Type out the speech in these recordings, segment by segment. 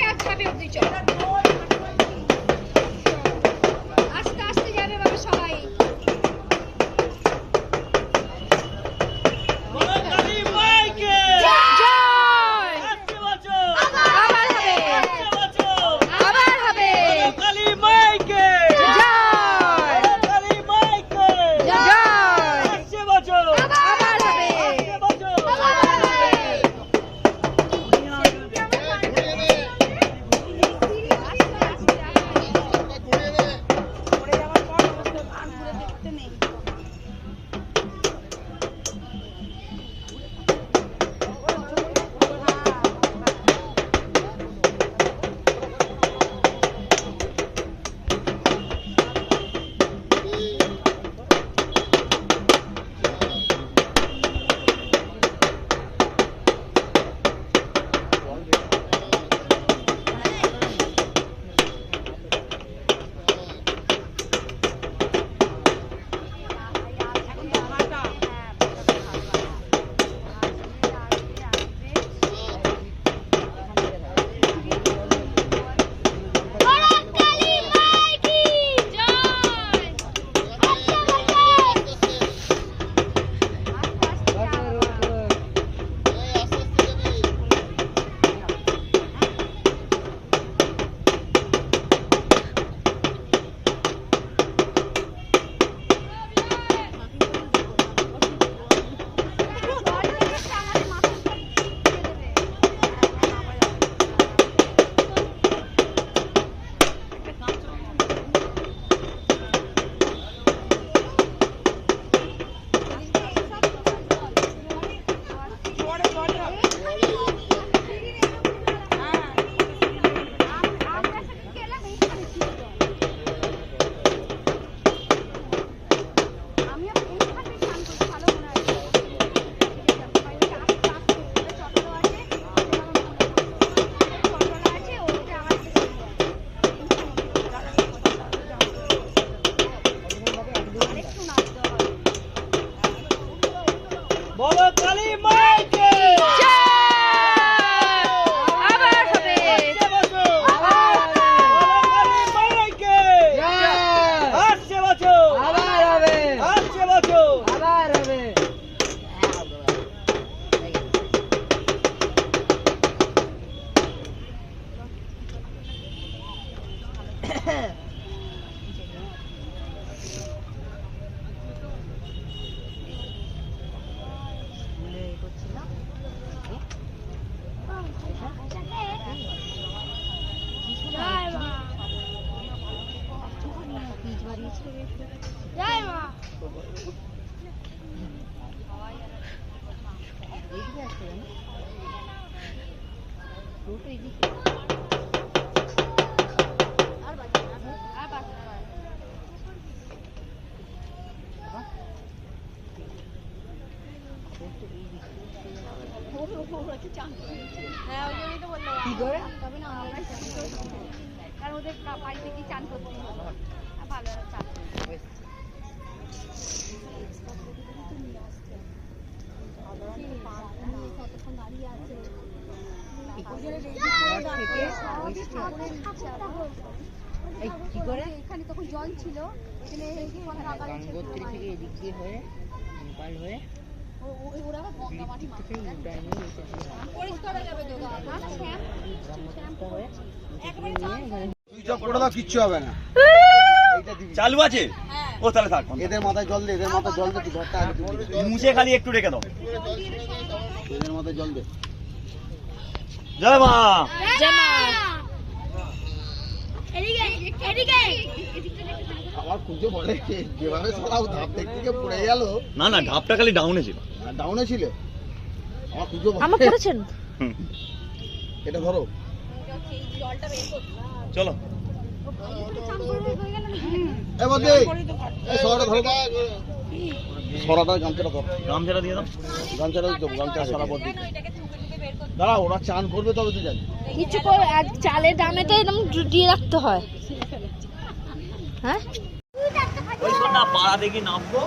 আর ছাবে অবধি চল। আস্তে আস্তে যাবে বাবা সবাই। এখানে তখন জল ছিল, গঙ্গোত্রী থেকে এদিক দিয়ে হয়ে নেপাল হয়ে কিচ্ছু হবে না, চালু আছে। ও তাহলে থাক, এদের মাথায় জল দে, এদের মাথায় জল দে, ঘরটা মুছে খালি একটু রেখে দাও, এদের মাথায় জল দে। জয় মা, জয় মা। আমার খুঁজে বলে যেভাবে সরাও ধাপ থেকে পড়ে গেল। না না, ধাপটা খালি ডাউনে ছিল। ডাউনে ছিল, আমার খুঁজে আমার করেছেন। এটা ধরো, চলো সরাটা গামছাটা ধর, গামছাটা দিয়ে দাও, গামছাটা দিতে গামছা সরা পর দিতে। দাঁড়া, ওরা চান করবে তবে তো যাবে। কিছু করে আজ চালের দামে তো এরকম দিয়ে রাখতে হয়। হ্যাঁ, ওই শোন না, পাড়া দেখি নামবো।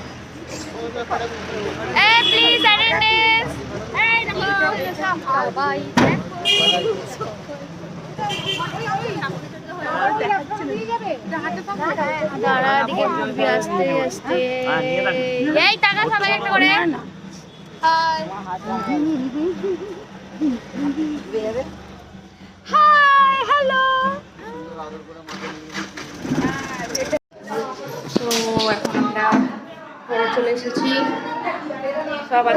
এই প্লিজ অ্যাটেন্ডেন্স। এই দেখো বাই। দাঁড়া এদিকে ঘুরবি আস্তে আস্তে। এই টাকা সবাই একটা করে। Hi hello. তো এখন আমরা ঘরে চলে এসেছি সবার